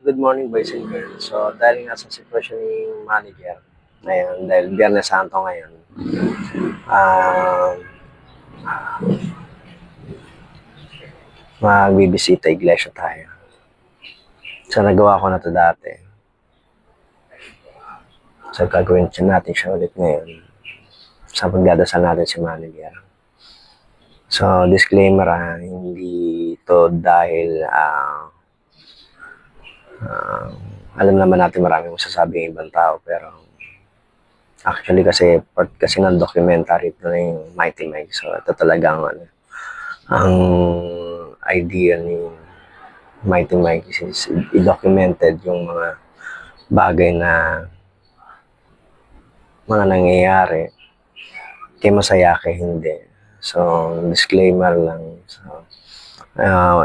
good morning boys and girls. So dahil nga sa sitwasyon ng manager, ngayon, dahil Biyernes Santo ngayon, ah magbibisita iglesia tayo. So nagawa ko na to dati. So gagawin natin siya ulit ngayon sa pagdadasal natin si manager. So disclaimer, hindi to dahil alam naman natin maraming masasabi ng ibang tao, pero actually kasi part kasi ng documentary ito na yung Mighty Mike. So ito talagang ang idea ni Mighty Mike is i-documented yung mga bagay na mga nangyayari, kay masaya kay hindi. So disclaimer lang. So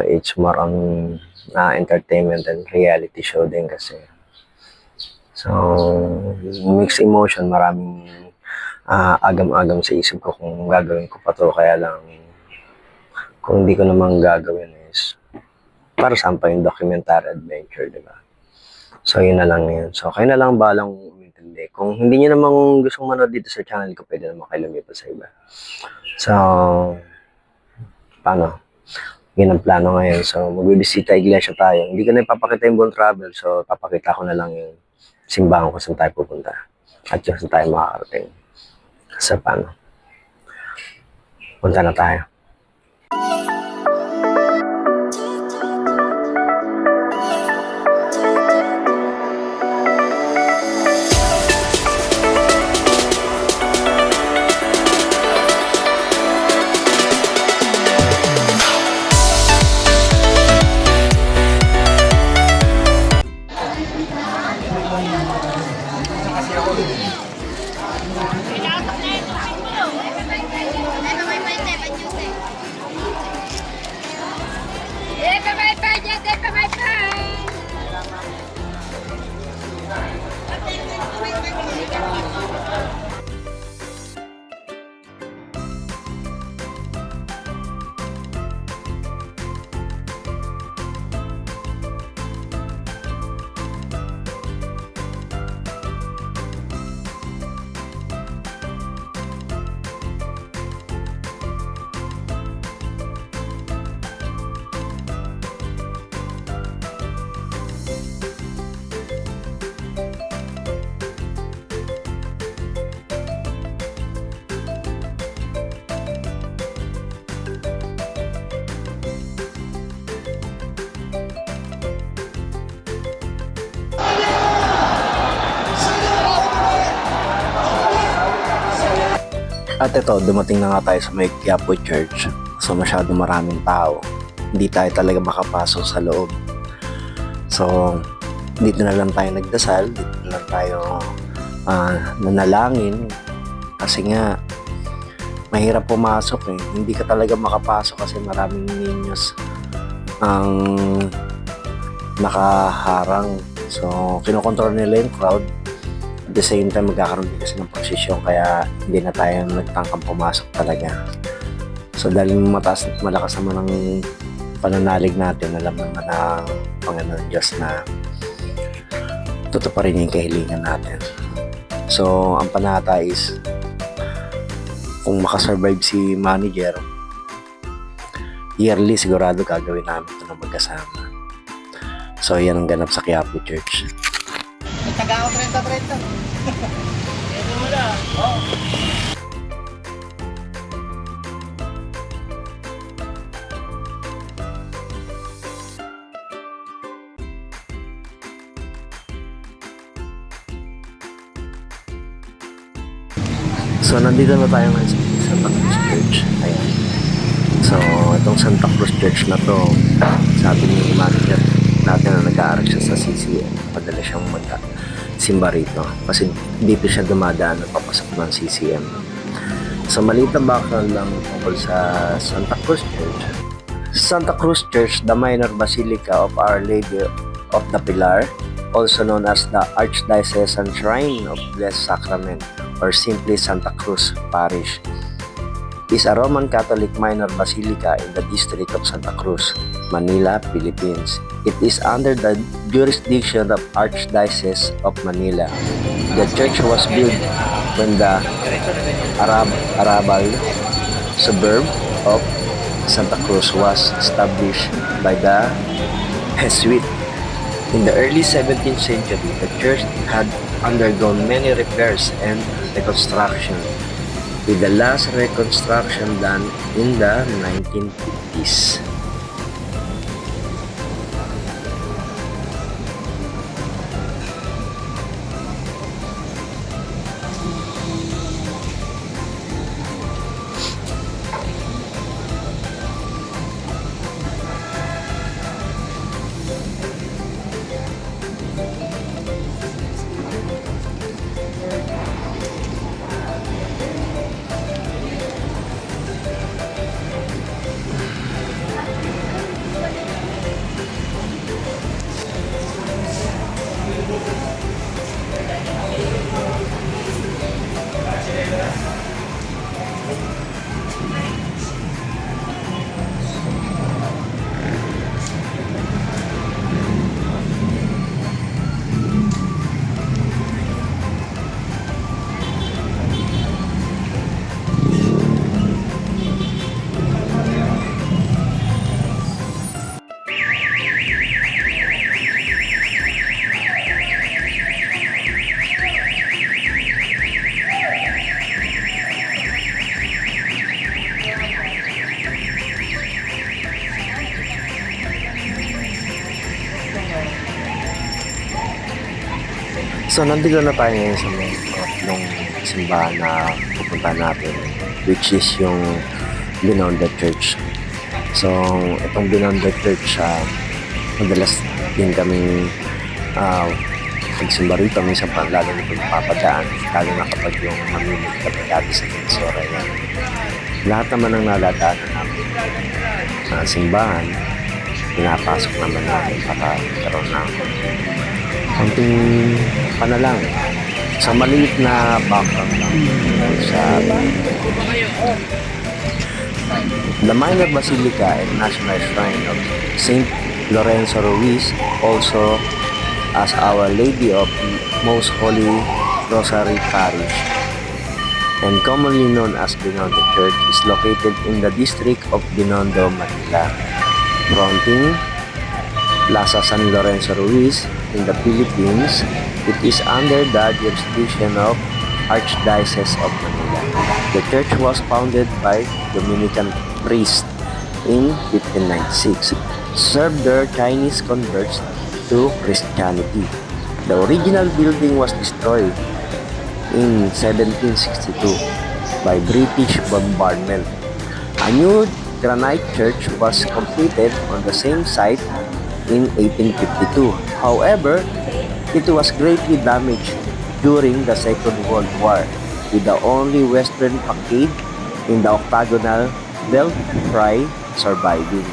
it's more on entertainment and reality show din kasi. So mixed emotion, maraming agam-agam sa isip ko kung gagawin ko pa to, kaya lang kung hindi ko naman gagawin is para saan pa yung documentary adventure, di ba? So yun na lang yun. So kayo na lang balang umintindi. Kung hindi nyo namang gustong manood dito sa channel ko, pwede naman kayo lumipas sa iba. So paano? Yun ang plano ngayon. So magbibisita iglesia tayo. Hindi ko na ipapakita yung buong travel, so papakita ko na lang yung simbahan ko saan tayo pupunta at yung saan tayo makakarating. So paano? Punta na tayo. At ito, dumating na nga tayo sa may Quiapo Church. So masyado maraming tao. Hindi tayo talaga makapasok sa loob. So dito na lang tayo nagdasal, dito na lang tayo nanalangin. Kasi nga, mahirap pumasok eh. Hindi ka talaga makapasok kasi maraming ninyos ang nakaharang. So kinokontrol nila yung crowd. At the same time, magkakaroon din kasi ng prosesyon, kaya hindi na tayo nagtangkang pumasok talaga. So dahil malakas naman ang pananalig natin, alam naman ng Panginoon Diyos na tutuparin yung kahilingan natin. So ang panata is, kung makasurvive si manager, yearly sigurado gagawin namin ito na magkasama. So yan ang ganap sa Quiapo Church. Taga ako 30-30. Ito mo na. Oo. So nandito na tayo ngayon sa Santa Cruz Church. Ayan. So itong Santa Cruz Church na to, sabi ni manager natin na nag-aaral siya sa CCM, padala siyang simba rito kasi dito siya dumadaan at papasok ng CCM. So maliit na background lang tungkol sa Santa Cruz Church. Santa Cruz Church, the minor basilica of Our Lady of the Pilar, also known as the Archdiocesan Shrine of Blessed Sacrament, or simply Santa Cruz Parish, is a Roman Catholic minor basilica in the district of Santa Cruz, Manila, Philippines. It is under the jurisdiction of Archdiocese of Manila. The church was built when the Arabal suburb of Santa Cruz was established by the Jesuit. In the early 17th century, the church had undergone many repairs and reconstruction, with the last reconstruction done in the 1950s. So, nandito na tayo ngayon sa may nung simbahan na pupunta natin, which is yung Binondo Church. So, itong Binondo Church, madalas din kami magsimba rito. Minsan pa lalo na papadaan, lalo na kapag yung mamimig kami dati sa Kinsora yan. Lahat naman ng naladaanan namin sa simbahan, pinapasok naman namin para karoon ng konting panalang sa maliit na background lang sa the minor basilica and national shrine of Saint Lorenzo Ruiz, also as Our Lady of Most Holy Rosary Parish, and commonly known as Binondo Church, is located in the district of Binondo, Manila, fronting Plaza San Lorenzo Ruiz in the Philippines. It is under the jurisdiction of Archdiocese of Manila. The church was founded by Dominican priests in 1596, served their Chinese converts to Christianity. The original building was destroyed in 1762 by British bombardment. A new granite church was completed on the same site in 1852. However, it was greatly damaged during the Second World War, with the only western facade in the octagonal belfry surviving.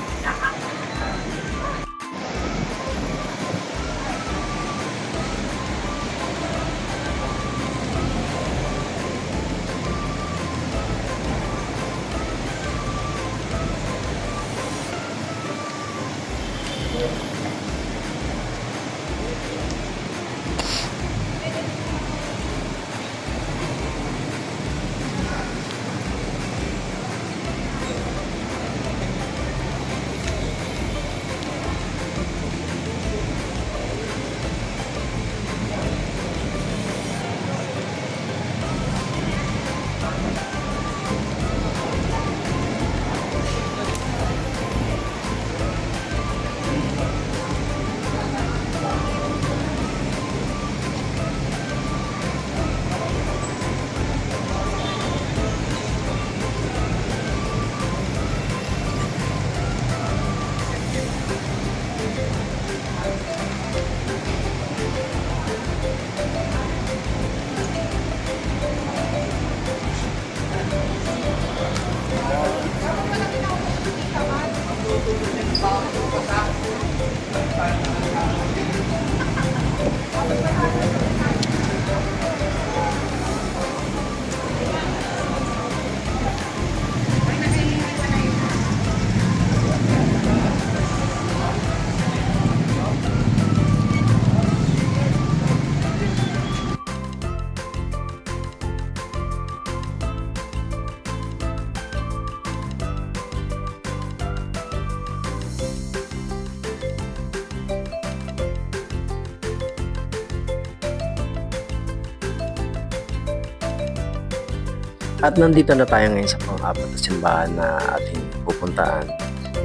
At nandito na tayo ngayon sa pang-apat na simbahan na ating pupuntaan,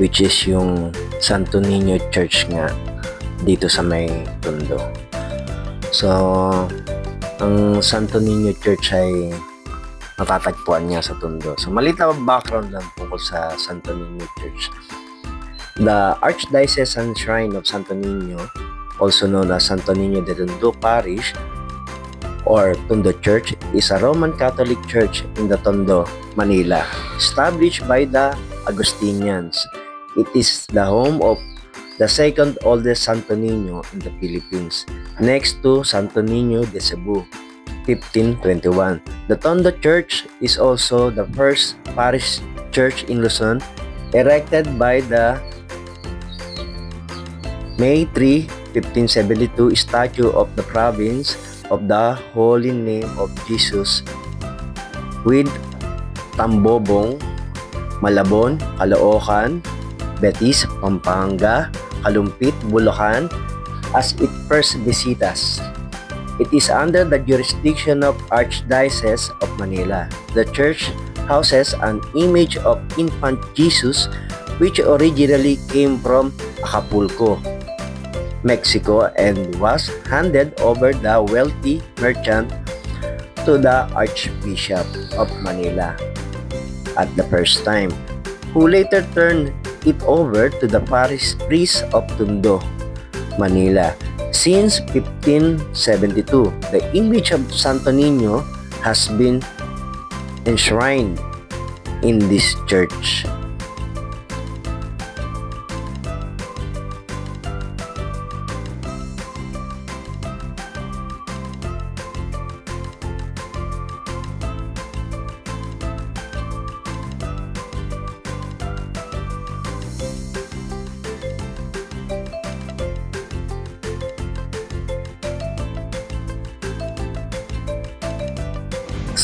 which is yung Santo Niño Church nga dito sa may Tondo. So, ang Santo Niño Church ay matatagpuan niya sa Tondo. So, maliit na background lang tungkol sa Santo Niño Church. The Archdiocesan Shrine of Santo Niño, also known as Santo Niño de Tondo Parish or Tondo Church, is a Roman Catholic church in the Tondo, Manila, established by the Agustinians. It is the home of the second oldest Santo Niño in the Philippines, next to Santo Niño de Cebu, 1521. The Tondo Church is also the first parish church in Luzon, erected by the May 3, 1572 statue of the province of the Holy Name of Jesus with Tambobong, Malabon, Caloocan, Betis, Pampanga, Kalumpit, Bulacan as its first visitas. It is under the jurisdiction of Archdiocese of Manila. The church houses an image of infant Jesus which originally came from Acapulco, Mexico, and was handed over the wealthy merchant to the Archbishop of Manila at the first time, who later turned it over to the parish priest of Tondo, Manila. Since 1572, the image of Santo Niño has been enshrined in this church.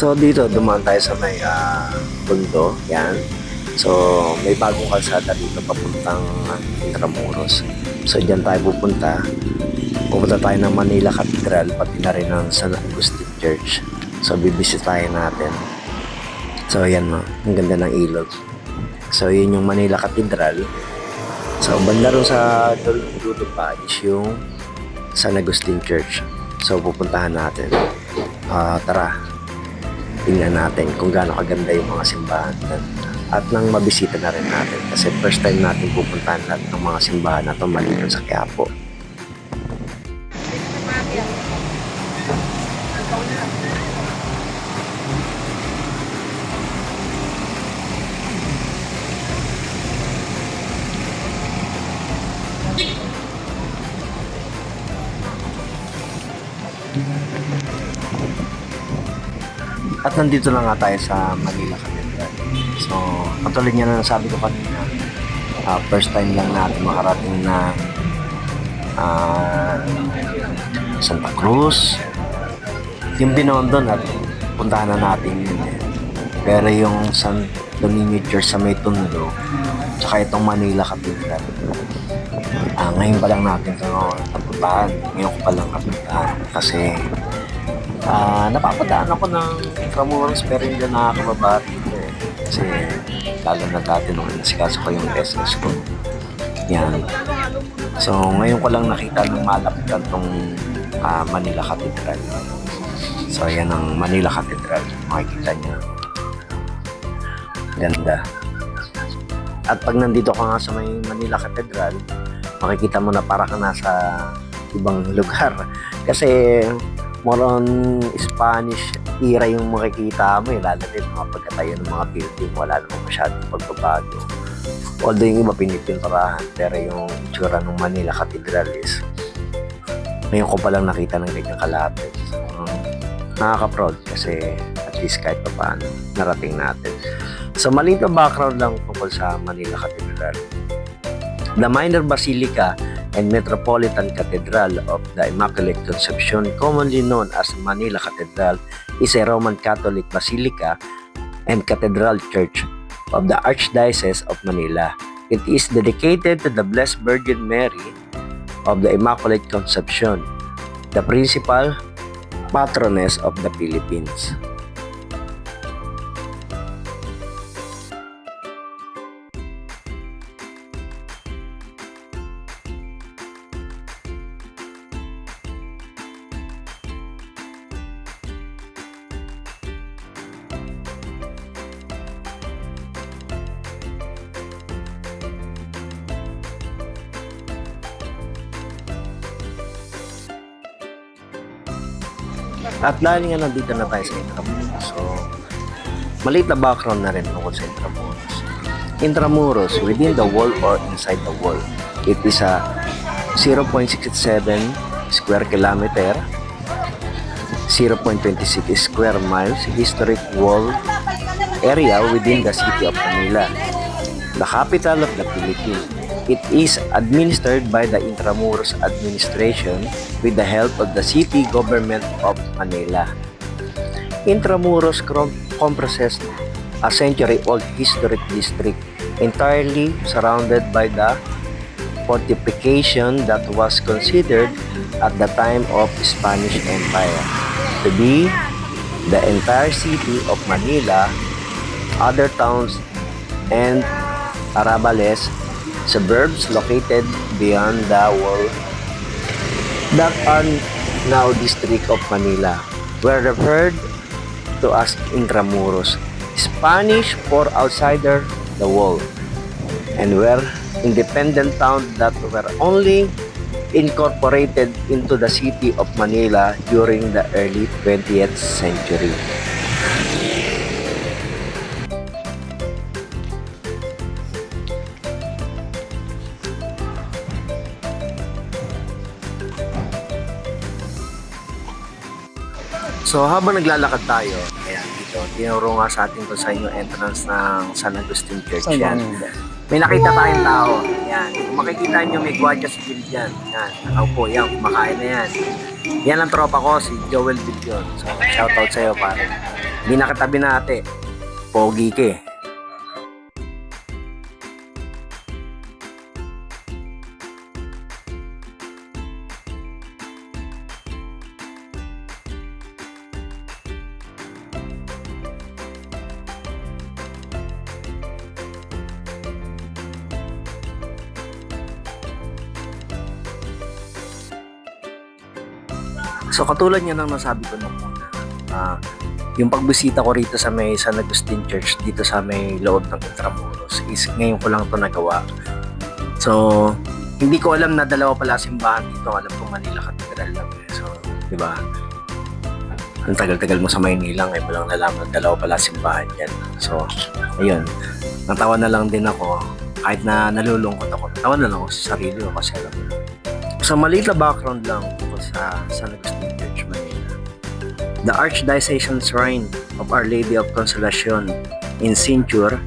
So dito dumaan tayo sa may Tondo, yan. So may bagong kalsada dito papuntang Intramuros. So diyan tayo pupunta. Pupunta tayo ng Manila Cathedral, pati na rin ng San Agustin Church. So bibisitahin natin. So yan mo, ang ganda ng ilog. So yun yung Manila Cathedral. So banda rin sa dulo pa is yung San Agustin Church. So pupuntahan natin. Tara. Tingnan natin kung gaano kaganda yung mga simbahan at nang mabisita na rin natin kasi first time natin pupuntahan lahat ng mga simbahan na ito maliban sa Quiapo. At nandito na nga tayo sa Manila Cathedral. So, katulad nga na nasabi ko kanina, first time lang natin makarating na Santa Cruz, yung Binondo at puntahan na natin yun eh. Pero yung Santo Niño Church sa may Tondo, tsaka itong Manila Cathedral, ngayon pa lang natin ito napuntahan. Ngayon ko pa lang napuntahan kasi napapadaan ako ng Intramuros pero hindi na nakakababa dito eh. Kasi lalo na dati nung nasikaso ko yung SS ko. Yan. So ngayon ko lang nakita ng malapitan tong Manila Cathedral. So yan ang Manila Cathedral. Makikita niyo. Ganda. At pag nandito ka nga sa may Manila Cathedral, makikita mo na para ka nasa ibang lugar. Kasi more on Spanish era yung makikita mo eh. Lalo din mga pagkatayo ng mga building, wala namang masyadong pagbabago. Although yung iba pinipinturahan, pero yung itsura ng Manila Cathedral is ngayon ko palang nakita ng ganyang kalapit. So, nakaka-proud kasi at least kahit pa paano narating natin. So maliit na background lang tungkol sa Manila Cathedral. The Minor Basilica and Metropolitan Cathedral of the Immaculate Conception, commonly known as Manila Cathedral, is a Roman Catholic basilica and cathedral church of the Archdiocese of Manila. It is dedicated to the Blessed Virgin Mary of the Immaculate Conception, the principal patroness of the Philippines. At dahil nga nandito na tayo sa Intramuros, so maliit na background na rin tungkol sa Intramuros. Intramuros, within the wall or inside the wall, it is a 0.67 square kilometer, 0.26 square miles historic wall area within the city of Manila, the capital of the Philippines. It is administered by the Intramuros administration with the help of the city government of Manila. Intramuros comprises a century-old historic district entirely surrounded by the fortification that was considered at the time of Spanish Empire to be the entire city of Manila, other towns and arrabales, suburbs located beyond the wall that are now District of Manila were referred to as Intramuros, Spanish for outsider the wall, and were independent towns that were only incorporated into the city of Manila during the early 20th century. So habang naglalakad tayo, ayan dito, tinuro nga sa atin kung saan yung entrance ng San Agustin Church yan. May nakita tayong tao, yan. Kung makikita nyo may gwardiya civil dyan, yan, nakaupo, yan, kumakain na yan. Yan ang tropa ko, si Joel Billion. So shoutout sa'yo pare. Hindi nakatabi na ate, pogi ka eh. So katulad nga ng nasabi ko nung una, yung pagbisita ko rito sa may San Agustin Church dito sa may loob ng Intramuros is ngayon ko lang ito nagawa. So hindi ko alam na dalawa pala simbahan dito. Alam ko Manila Cathedral lang eh. So di ba? Ang tagal-tagal mo sa Maynila ngayon mo lang nalaman na dalawa pala simbahan yan. So ayun, natawa na lang din ako kahit na nalulungkot ako. Natawa na lang ako sa sarili ko kasi alam mo. Sa maliit na background lang tungkol sa San Agustin Church, Manila. The Archdiocese Shrine of Our Lady of Consolacion in Cintur,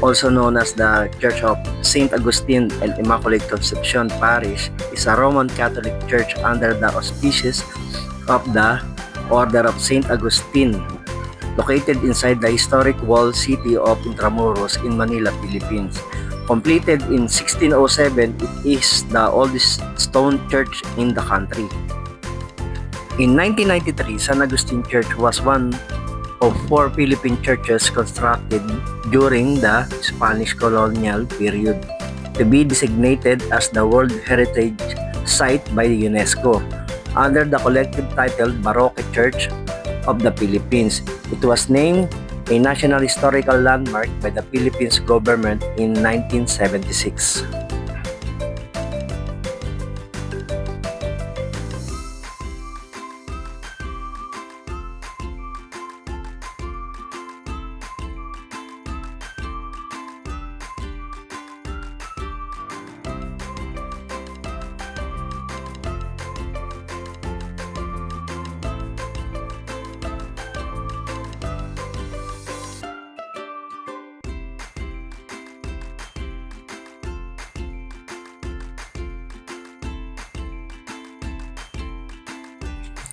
also known as the Church of St. Augustine and Immaculate Conception Parish, is a Roman Catholic church under the auspices of the Order of St. Augustine, located inside the historic walled city of Intramuros in Manila, Philippines. Completed in 1607, it is the oldest stone church in the country. In 1993, San Agustin Church was one of 4 Philippine churches constructed during the Spanish colonial period to be designated as the World Heritage Site by the UNESCO under the collective title Baroque Church of the Philippines. It was named a National Historical Landmark by the Philippines government in 1976.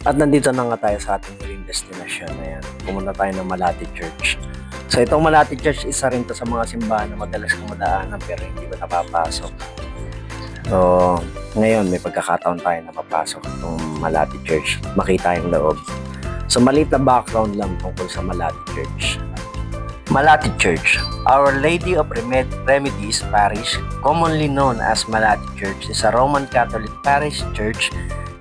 At nandito na nga tayo sa ating huling destination. Ayan, pumunta tayo ng Malati Church. So itong Malati Church, isa rin to sa mga simbahan na madalas kong madaanan pero hindi ko napapasok. So ngayon may pagkakataon tayo na mapasok itong Malati Church, makita yung loob. So maliit na background lang tungkol sa Malati Church. Malati Church, Our Lady of Remedies Parish, commonly known as Malati Church, is a Roman Catholic parish church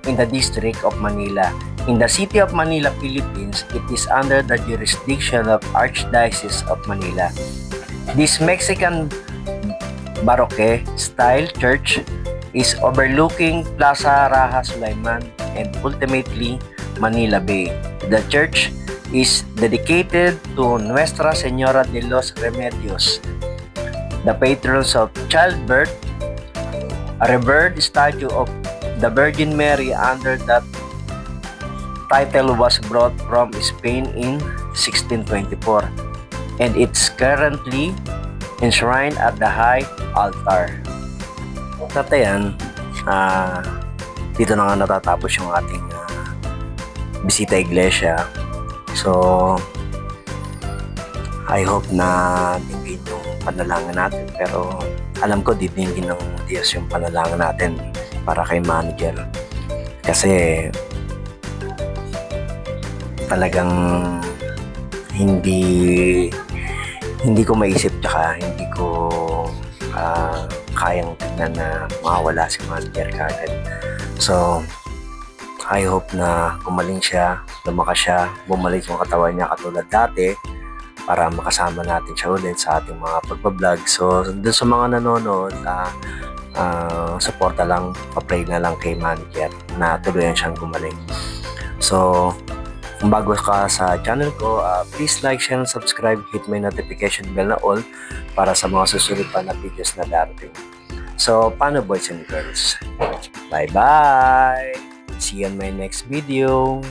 in the District of Manila. In the City of Manila, Philippines, it is under the jurisdiction of Archdiocese of Manila. This Mexican Baroque style church is overlooking Plaza Raja Sulaiman and ultimately Manila Bay. The church is dedicated to Nuestra Señora de los Remedios, the patrons of childbirth. A revered statue of the Virgin Mary under that title was brought from Spain in 1624, and it's currently enshrined at the high altar. Tatayan, dito na nga natatapos yung ating bisita iglesia. So, I hope na dinggin yung panalangin natin. Pero alam ko dinggin ng Diyos yung panalangin natin para kay manager. Kasi talagang hindi ko maisip tsaka hindi ko kayang tignan na mawawala si manager kagad. So, I hope na gumaling siya, lumakas siya, bumalik yung katawan niya katulad dati para makasama natin siya ulit sa ating mga pagbablog. So, dun sa mga nanonood, suporta lang, pa-pray na lang kay manager na tuluyan siyang gumaling. So, kung bago ka sa channel ko, please like, share, and subscribe. Hit my notification bell na all para sa mga susunod pa na videos na darating. So, paano boys and girls? Bye-bye! See you on my next video.